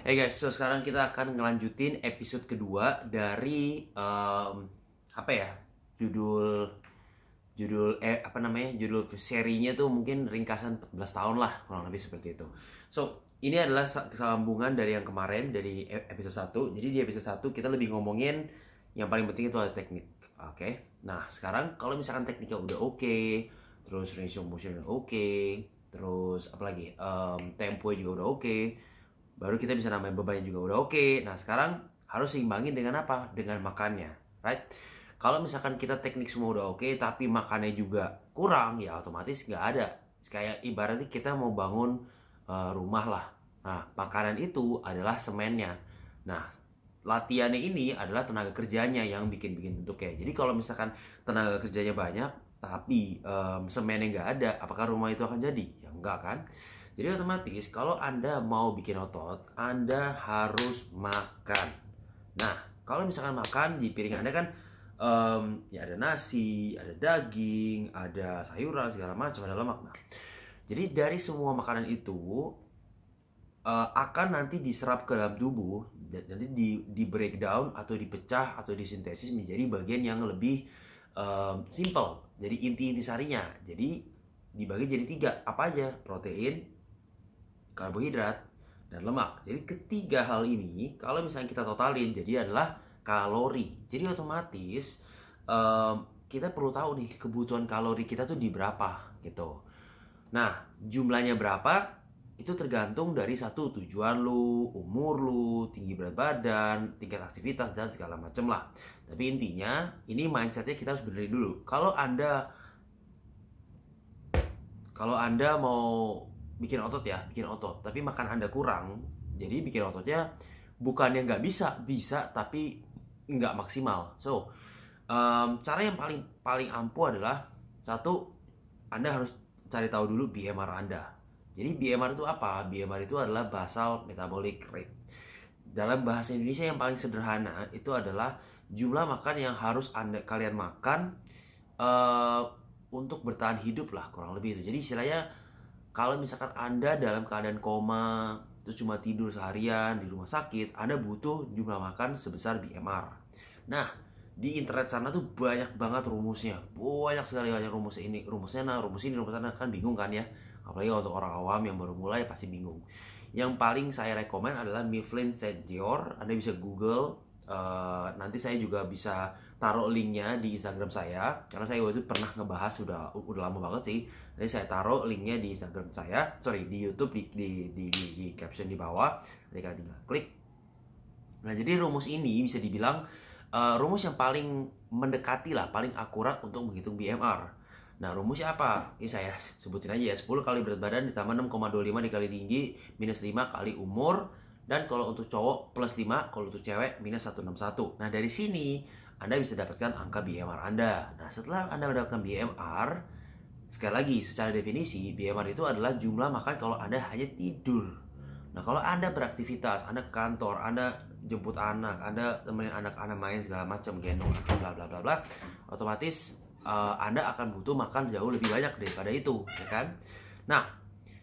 Hey guys, so sekarang kita akan ngelanjutin episode kedua dari apa ya? Judul judul judul serinya tuh mungkin ringkasan 14 tahun lah, kurang lebih seperti itu. So, ini adalah kesambungan dari yang kemarin dari episode satu. Jadi di episode satu kita lebih ngomongin yang paling penting itu ada teknik. Oke. Nah, sekarang kalau misalkan tekniknya udah oke, terus range of motion udah oke, terus apalagi tempo juga udah oke, baru kita bisa namain bebannya juga udah oke. Nah sekarang harus seimbangin dengan apa? Dengan makannya, right? Kalau misalkan kita teknik semua udah oke, tapi makannya juga kurang, ya otomatis nggak ada. Kayak ibaratnya kita mau bangun rumah lah. Nah makanan itu adalah semennya. Nah latihannya ini adalah tenaga kerjanya yang bikin bentuknya. Jadi kalau misalkan tenaga kerjanya banyak, tapi semennya nggak ada, apakah rumah itu akan jadi? Ya enggak kan? Jadi otomatis kalau Anda mau bikin otot, Anda harus makan. Nah, kalau misalkan makan di piring Anda kan ya ada nasi, ada daging, ada sayuran segala macam, ada lemak. Nah, jadi dari semua makanan itu akan nanti diserap ke dalam tubuh, nanti di breakdown atau dipecah atau disintesis menjadi bagian yang lebih simple. Jadi inti-inti sarinya. Jadi dibagi jadi 3. Apa aja? Protein, karbohidrat, dan lemak. Jadi ketiga hal ini kalau misalnya kita totalin jadi adalah kalori. Jadi otomatis kita perlu tahu nih kebutuhan kalori kita tuh di berapa gitu. Nah jumlahnya berapa itu tergantung dari satu tujuan lu, umur lu, tinggi berat badan, tingkat aktivitas dan segala macem lah. Tapi intinya ini mindsetnya kita harus benerin dulu. Kalau anda mau bikin otot ya, bikin otot, tapi makan Anda kurang, jadi bikin ototnya bukannya nggak bisa tapi nggak maksimal. So, cara yang paling ampuh adalah satu, Anda harus cari tahu dulu BMR Anda. Jadi BMR itu apa? BMR itu adalah basal metabolic rate. Dalam bahasa Indonesia yang paling sederhana itu adalah jumlah makan yang harus kalian makan untuk bertahan hidup lah, kurang lebih itu. Jadi istilahnya kalau misalkan Anda dalam keadaan koma, terus cuma tidur seharian di rumah sakit, Anda butuh jumlah makan sebesar BMR. Nah, di internet sana tuh banyak banget rumusnya. Banyak sekali rumus ini. Rumusnya rumus sana kan bingung kan ya. Apalagi untuk orang awam yang baru mulai pasti bingung. Yang paling saya rekomen adalah Mifflin St. Jeor. Anda bisa Google. Nanti saya juga bisa taruh linknya di Instagram saya, karena saya waktu itu pernah ngebahas udah lama banget sih. Jadi saya taruh linknya di Instagram saya, di YouTube di caption di bawah. Jadi kalian tinggal klik. Nah jadi rumus ini bisa dibilang rumus yang paling mendekati lah, paling akurat untuk menghitung BMR. Nah rumusnya apa? Ini saya sebutin aja ya. 10 kali berat badan ditambah 6,25 dikali tinggi minus 5 kali umur. Dan kalau untuk cowok plus 5, kalau untuk cewek minus 161. Nah dari sini Anda bisa dapatkan angka BMR Anda. Nah setelah Anda mendapatkan BMR, sekali lagi secara definisi BMR itu adalah jumlah makan kalau Anda hanya tidur. Nah kalau Anda beraktivitas, Anda ke kantor, Anda jemput anak, Anda temenin anak-anak main segala macam, gendong, bla bla bla bla, otomatis Anda akan butuh makan jauh lebih banyak daripada itu, ya kan? Nah,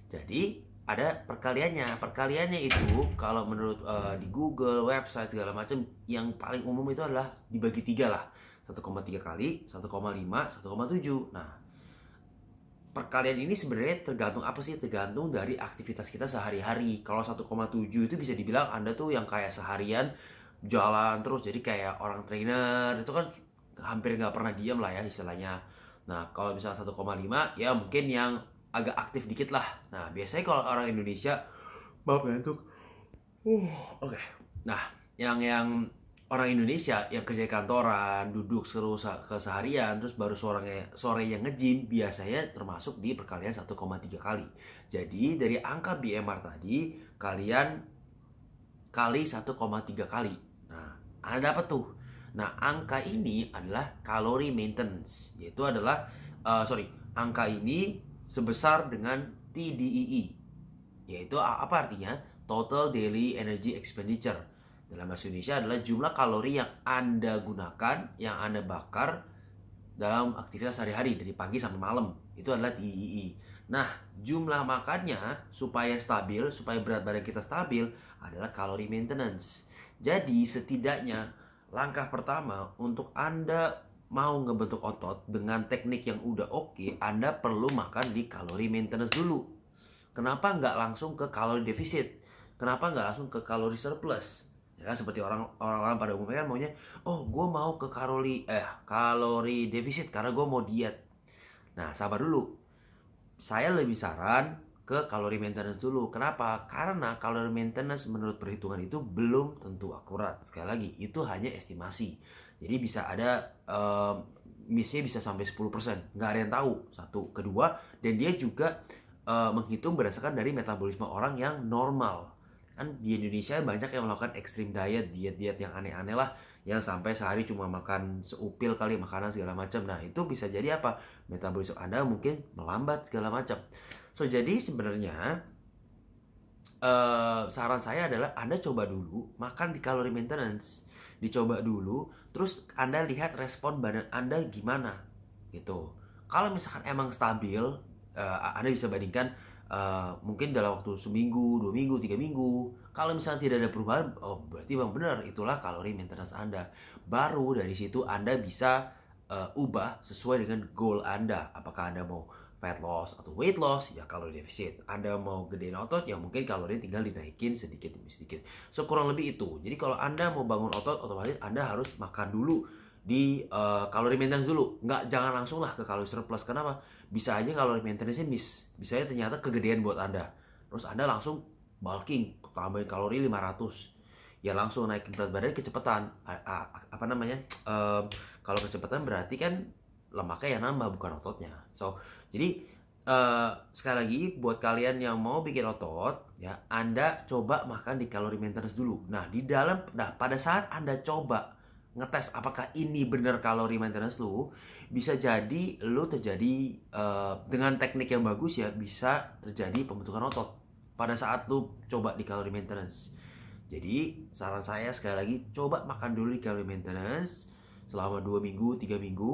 jadi ada perkaliannya itu kalau menurut di Google, website segala macam, yang paling umum itu adalah dibagi 3 lah, 1,3 kali, 1,5, 1,7. Nah perkalian ini sebenarnya tergantung apa sih? Tergantung dari aktivitas kita sehari-hari. Kalau 1,7 itu bisa dibilang Anda tuh yang kayak seharian jalan terus, jadi kayak orang trainer itu kan hampir nggak pernah diam lah ya istilahnya. Nah kalau misalnya 1,5 ya mungkin yang agak aktif dikit lah. Nah biasanya kalau orang Indonesia, maaf ngantuk. Oke. Nah yang orang Indonesia yang kerja kantoran, duduk terus keseharian, terus baru sore yang nge-gym, biasanya termasuk di perkalian 1,3 kali. Jadi dari angka BMR tadi kalian kali 1,3 kali. Nah, Anda dapat tuh. Nah, angka ini adalah kalori maintenance, yaitu adalah angka ini sebesar dengan TDEE, yaitu apa artinya? Total Daily Energy Expenditure. Dalam bahasa Indonesia adalah jumlah kalori yang Anda gunakan, yang Anda bakar dalam aktivitas sehari-hari dari pagi sampai malam. Itu adalah TDEE. Nah, jumlah makannya supaya stabil, supaya berat badan kita stabil adalah kalori maintenance. Jadi setidaknya langkah pertama untuk Anda mau ngebentuk otot dengan teknik yang udah oke, Anda perlu makan di kalori maintenance dulu. Kenapa nggak langsung ke kalori defisit? Kenapa nggak langsung ke kalori surplus? Ya kan seperti orang-orang pada umumnya kan maunya, oh gue mau ke kalori defisit karena gue mau diet. Nah, sabar dulu. Saya lebih saran ke kalori maintenance dulu. Kenapa? Karena kalori maintenance menurut perhitungan itu belum tentu akurat. Sekali lagi, itu hanya estimasi. Jadi bisa ada missnya bisa sampai 10%. Nggak ada yang tahu. Satu. Kedua, dan dia juga menghitung berdasarkan dari metabolisme orang yang normal. Kan di Indonesia banyak yang melakukan extreme diet, diet-diet yang aneh-aneh lah, yang sampai sehari cuma makan seupil kali makanan segala macam. Nah, itu bisa jadi apa? Metabolisme Anda mungkin melambat segala macam. So, jadi sebenarnya saran saya adalah Anda coba dulu makan di kalori maintenance. Dicoba dulu, terus Anda lihat respon badan Anda gimana gitu. Kalau misalkan emang stabil, Anda bisa bandingkan mungkin dalam waktu seminggu, 2 minggu, 3 minggu. Kalau misalnya tidak ada perubahan, oh berarti bang benar, itulah kalori maintenance Anda. Baru dari situ Anda bisa ubah sesuai dengan goal Anda. Apakah Anda mau fat loss atau weight loss, ya kalori defisit. Anda mau gedein otot, ya mungkin kalori tinggal dinaikin sedikit demi sedikit. So kurang lebih itu. Jadi kalau Anda mau bangun otot, otomatis Anda harus makan dulu di kalori maintenance dulu. Jangan langsung lah ke kalori surplus. Kenapa? Bisa aja kalori maintenance-nya miss. Bisa aja ternyata kegedean buat Anda. Terus Anda langsung bulking, tambahin kalori 500. Ya langsung naikin berat badan kecepatan. Apa namanya? Kalau kecepatan berarti kan lemaknya yang nambah, bukan ototnya. So, jadi sekali lagi buat kalian yang mau bikin otot, ya Anda coba makan di kalori maintenance dulu. Nah, pada saat Anda coba ngetes apakah ini benar kalori maintenance lu, bisa jadi lu terjadi dengan teknik yang bagus ya bisa terjadi pembentukan otot pada saat lu coba di kalori maintenance. Jadi saran saya sekali lagi, coba makan dulu di kalori maintenance selama 2 minggu, 3 minggu,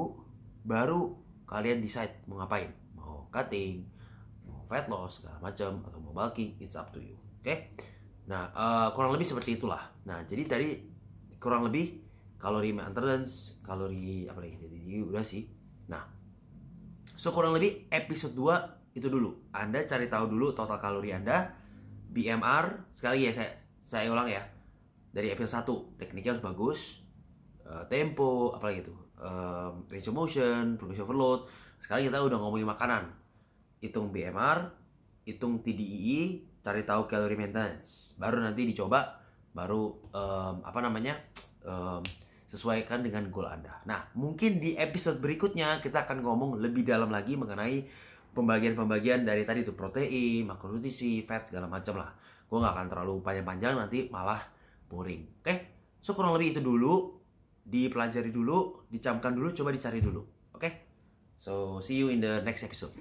baru kalian decide mau ngapain, mau cutting, mau fat loss segala macam, atau mau bulking, it's up to you. Oke? Nah, kurang lebih seperti itulah. Nah, jadi tadi kurang lebih kalori maintenance, kalori apa lagi tadi udah sih. Nah, so kurang lebih episode 2 itu dulu. Anda cari tahu dulu total kalori Anda, BMR. Sekali lagi ya saya ulang ya. Dari episode 1, tekniknya harus bagus, tempo, apalagi itu, range of motion, progressive overload. Sekarang kita udah ngomongin makanan. Hitung BMR, hitung TDEE, cari tahu kalori maintenance. Baru nanti dicoba, baru sesuaikan dengan goal Anda. Nah, mungkin di episode berikutnya kita akan ngomong lebih dalam lagi mengenai pembagian-pembagian dari tadi itu protein, makronutrisi, fat segala macam lah. Gue nggak akan terlalu panjang-panjang, nanti malah boring. Oke? So kurang lebih itu dulu, dipelajari dulu, dicamkan dulu, coba dicari dulu. Oke? So see you in the next episode.